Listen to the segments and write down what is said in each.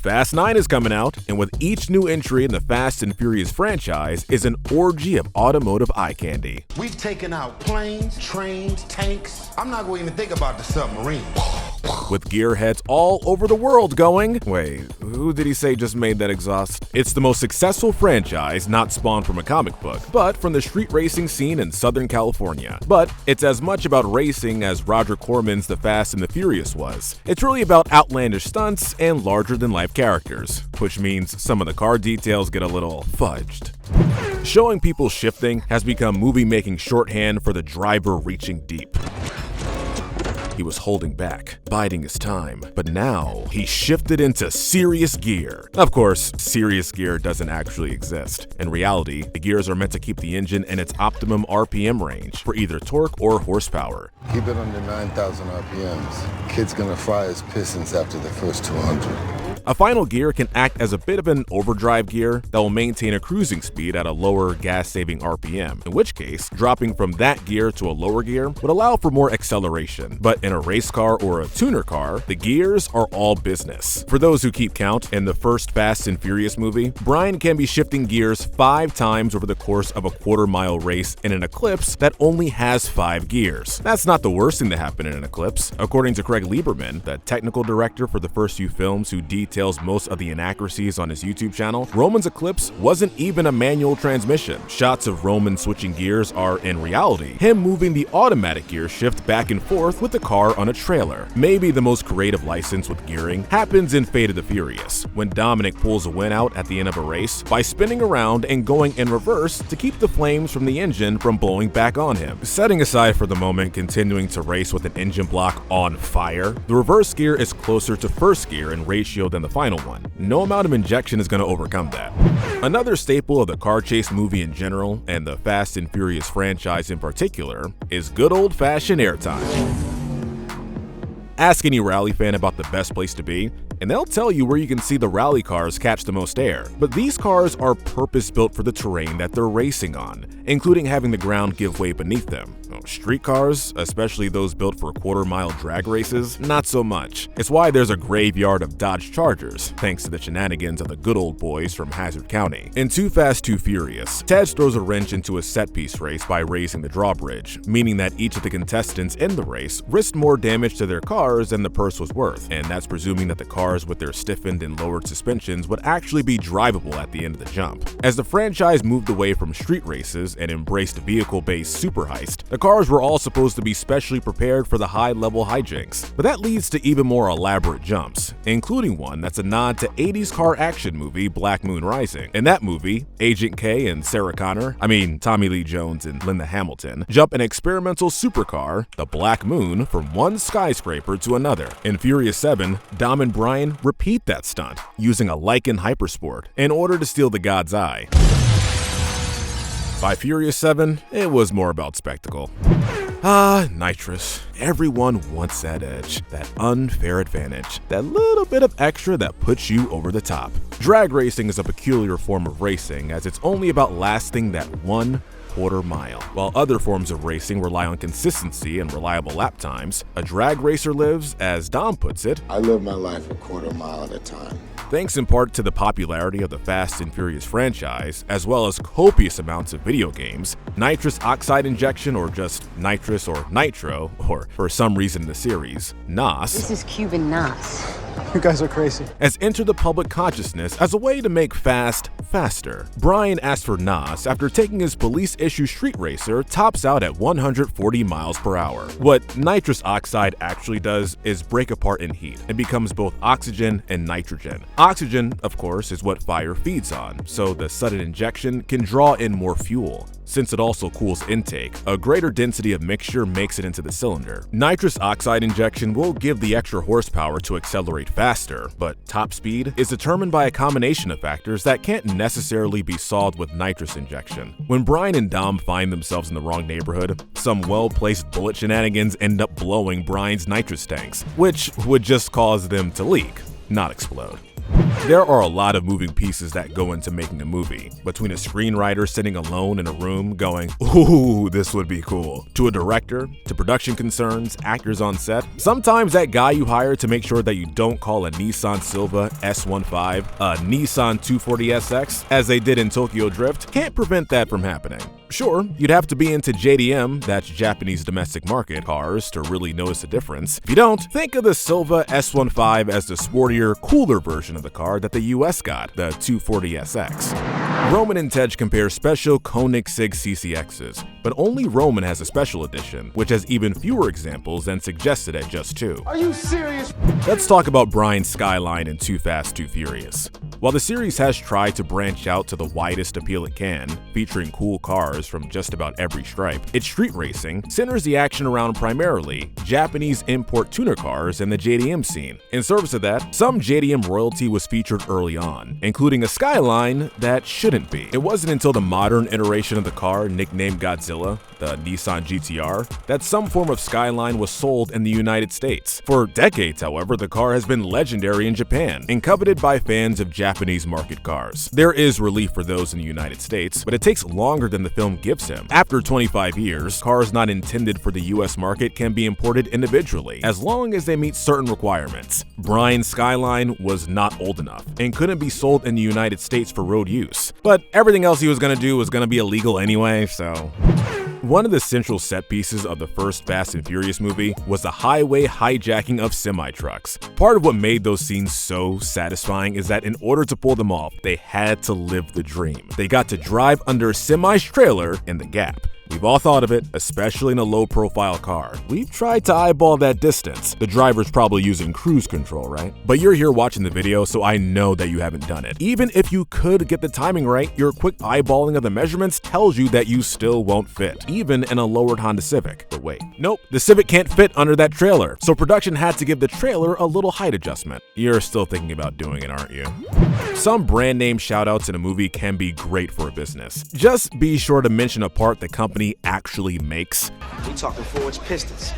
Fast 9 is coming out, and with each new entry in the Fast and Furious franchise is an orgy of automotive eye candy. We've taken out planes, trains, tanks. I'm not going to even think about the submarine. With gearheads all over the world going, wait, who did he say just made that exhaust? It's the most successful franchise not spawned from a comic book, but from the street racing scene in Southern California. But it's as much about racing as Roger Corman's The Fast and the Furious was. It's really about outlandish stunts and larger-than-life characters, which means some of the car details get a little fudged. Showing people shifting has become movie-making shorthand for the driver reaching deep. He was holding back, biding his time, but now he shifted into serious gear. Of course, serious gear doesn't actually exist. In reality, the gears are meant to keep the engine in its optimum RPM range for either torque or horsepower. Keep it under 9,000 RPMs. Kid's gonna fry his pistons after the first 200. A final gear can act as a bit of an overdrive gear that will maintain a cruising speed at a lower gas-saving RPM, in which case, dropping from that gear to a lower gear would allow for more acceleration. But in a race car or a tuner car, the gears are all business. For those who keep count, in the first Fast and Furious movie, Brian can be shifting gears 5 times over the course of a quarter-mile race in an eclipse that only has 5 gears. That's not the worst thing to happen in an eclipse. According to Craig Lieberman, the technical director for the first few films who details most of the inaccuracies on his YouTube channel, Roman's Eclipse wasn't even a manual transmission. Shots of Roman switching gears are, in reality, him moving the automatic gear shift back and forth with the car on a trailer. Maybe the most creative license with gearing happens in Fate of the Furious, when Dominic pulls a win out at the end of a race by spinning around and going in reverse to keep the flames from the engine from blowing back on him. Setting aside for the moment continuing to race with an engine block on fire, the reverse gear is closer to first gear in ratio than the final one. No amount of injection is going to overcome that. Another staple of the car chase movie in general, and the Fast and Furious franchise in particular, is good old-fashioned airtime. Ask any rally fan about the best place to be, and they'll tell you where you can see the rally cars catch the most air. But these cars are purpose-built for the terrain that they're racing on, including having the ground give way beneath them. Street cars, especially those built for quarter-mile drag races, not so much. It's why there's a graveyard of Dodge Chargers, thanks to the shenanigans of the good old boys from Hazard County. In Too Fast, Too Furious, Ted throws a wrench into a set-piece race by raising the drawbridge, meaning that each of the contestants in the race risked more damage to their cars than the purse was worth, and that's presuming that the cars with their stiffened and lowered suspensions would actually be drivable at the end of the jump. As the franchise moved away from street races and embraced vehicle-based super heist, the cars were all supposed to be specially prepared for the high-level hijinks, but that leads to even more elaborate jumps, including one that's a nod to 80s car action movie Black Moon Rising. In that movie, Agent K and Sarah Connor, Tommy Lee Jones and Linda Hamilton, jump an experimental supercar, the Black Moon, from one skyscraper to another. In Furious 7, Dom and Brian repeat that stunt, using a Lycan Hypersport in order to steal the God's Eye. By Furious 7, it was more about spectacle. Nitrous. Everyone wants that edge, that unfair advantage, that little bit of extra that puts you over the top. Drag racing is a peculiar form of racing, as it's only about lasting that 1/4 mile. While other forms of racing rely on consistency and reliable lap times, a drag racer lives, as Dom puts it, I live my life a 1/4 mile at a time. Thanks in part to the popularity of the Fast and Furious franchise, as well as copious amounts of video games, nitrous oxide injection, or just nitrous or nitro, or for some reason in the series, Naws. This is Cuban Naws. You guys are crazy. Has entered the public consciousness as a way to make fast faster. Brian asked for Naws after taking his police-issue street racer tops out at 140 miles per hour. What nitrous oxide actually does is break apart in heat and becomes both oxygen and nitrogen. Oxygen, of course, is what fire feeds on, so the sudden injection can draw in more fuel. Since it also cools intake, a greater density of mixture makes it into the cylinder. Nitrous oxide injection will give the extra horsepower to accelerate faster, but top speed is determined by a combination of factors that can't necessarily be solved with nitrous injection. When Brian and Dom find themselves in the wrong neighborhood, some well-placed bullet shenanigans end up blowing Brian's nitrous tanks, which would just cause them to leak, not explode. There are a lot of moving pieces that go into making a movie, between a screenwriter sitting alone in a room going, "Ooh, this would be cool," to a director, to production concerns, actors on set. Sometimes that guy you hire to make sure that you don't call a Nissan Silva S15 a Nissan 240SX, as they did in Tokyo Drift, can't prevent that from happening. Sure, you'd have to be into JDM, that's Japanese domestic market, cars to really notice the difference. If you don't, think of the Silva S15 as the sportier, cooler version of the car that the US got, the 240SX. Roman and Tej compare special Koenigsegg CCXs, but only Roman has a special edition, which has even fewer examples than suggested at just 2. Are you serious? Let's talk about Brian's Skyline in Too Fast, Too Furious. While the series has tried to branch out to the widest appeal it can, featuring cool cars from just about every stripe, its street racing centers the action around primarily Japanese import tuner cars and the JDM scene. In service of that, some JDM royalty was featured early on, including a Skyline that shouldn't be. It wasn't until the modern iteration of the car, nicknamed Godzilla, the Nissan GTR, that some form of Skyline was sold in the United States. For decades, however, the car has been legendary in Japan and coveted by fans of Japanese market cars. There is relief for those in the United States, but it takes longer than the film gives him. After 25 years, cars not intended for the US market can be imported individually, as long as they meet certain requirements. Brian's Skyline was not old enough and couldn't be sold in the United States for road use. But everything else he was gonna do was gonna be illegal anyway, so... One of the central set pieces of the first Fast and Furious movie was the highway hijacking of semi-trucks. Part of what made those scenes so satisfying is that in order to pull them off, they had to live the dream. They got to drive under a semi's trailer in the gap. We've all thought of it, especially in a low-profile car. We've tried to eyeball that distance. The driver's probably using cruise control, right? But you're here watching the video, so I know that you haven't done it. Even if you could get the timing right, your quick eyeballing of the measurements tells you that you still won't fit, even in a lowered Honda Civic. But wait, nope, the Civic can't fit under that trailer, so production had to give the trailer a little height adjustment. You're still thinking about doing it, aren't you? Some brand name shoutouts in a movie can be great for a business. Just be sure to mention a part the company actually makes. We talking forged pistons,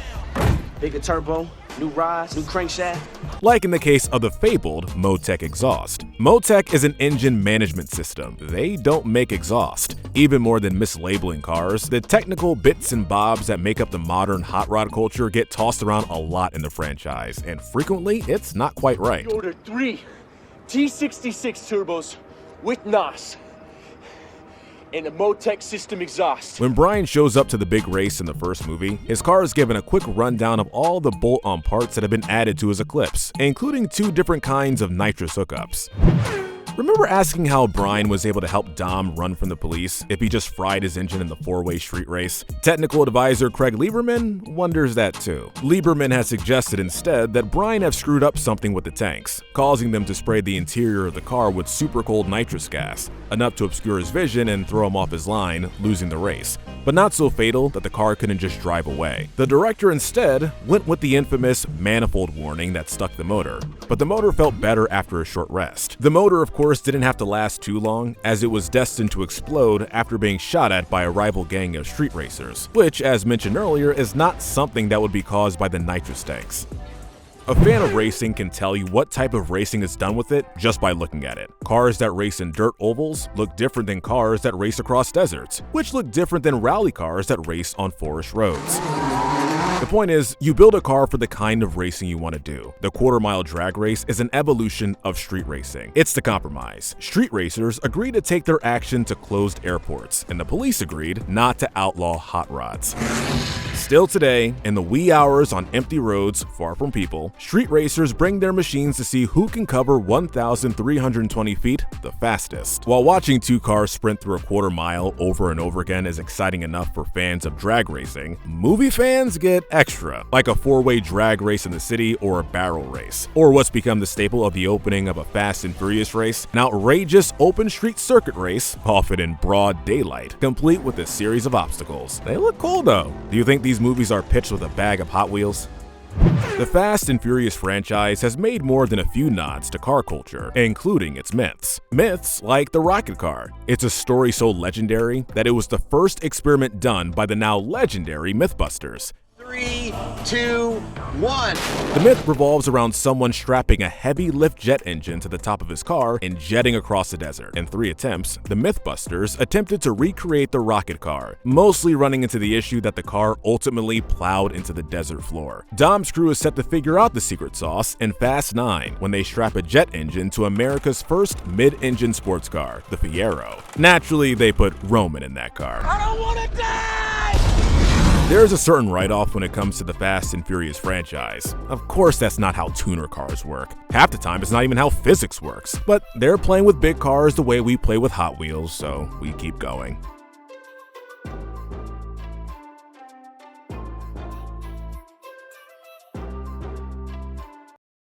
bigger turbo, new rods, new crankshaft. Like in the case of the fabled MoTeC exhaust. MoTeC is an engine management system. They don't make exhaust. Even more than mislabeling cars, the technical bits and bobs that make up the modern hot rod culture get tossed around a lot in the franchise, and frequently it's not quite right. We ordered 3 T66 turbos with Naws and a MoTeC system exhaust. When Brian shows up to the big race in the first movie, his car is given a quick rundown of all the bolt-on parts that have been added to his Eclipse, including 2 different kinds of nitrous hookups. Remember asking how Brian was able to help Dom run from the police if he just fried his engine in the 4-way street race? Technical advisor Craig Lieberman wonders that too. Lieberman has suggested instead that Brian have screwed up something with the tanks, causing them to spray the interior of the car with super cold nitrous gas, enough to obscure his vision and throw him off his line, losing the race, but not so fatal that the car couldn't just drive away. The director instead went with the infamous manifold warning that stuck the motor, but the motor felt better after a short rest. The motor, of course, didn't have to last too long, as it was destined to explode after being shot at by a rival gang of street racers, which, as mentioned earlier, is not something that would be caused by the nitrous tanks. A fan of racing can tell you what type of racing is done with it just by looking at it. Cars that race in dirt ovals look different than cars that race across deserts, which look different than rally cars that race on forest roads. The point is, you build a car for the kind of racing you want to do. The quarter-mile drag race is an evolution of street racing. It's the compromise. Street racers agreed to take their action to closed airports, and the police agreed not to outlaw hot rods. Still today, in the wee hours on empty roads far from people, street racers bring their machines to see who can cover 1,320 feet the fastest. While watching 2 cars sprint through a quarter mile over and over again is exciting enough for fans of drag racing, movie fans get extra, like a 4-way drag race in the city or a barrel race, or what's become the staple of the opening of a Fast and Furious race, an outrageous open street circuit race, often in broad daylight, complete with a series of obstacles. They look cool though. Do you think these movies are pitched with a bag of Hot Wheels? The Fast and Furious franchise has made more than a few nods to car culture, including its myths. Myths like the rocket car. It's a story so legendary that it was the first experiment done by the now legendary Mythbusters. 3, 2, 1. The myth revolves around someone strapping a heavy lift jet engine to the top of his car and jetting across the desert. In 3 attempts, the Mythbusters attempted to recreate the rocket car, mostly running into the issue that the car ultimately plowed into the desert floor. Dom's crew is set to figure out the secret sauce in Fast 9 when they strap a jet engine to America's first mid-engine sports car, the Fiero. Naturally, they put Roman in that car. I don't want to die! There is a certain write-off when it comes to the Fast and Furious franchise. Of course, that's not how tuner cars work. Half the time, it's not even how physics works. But they're playing with big cars the way we play with Hot Wheels, so we keep going.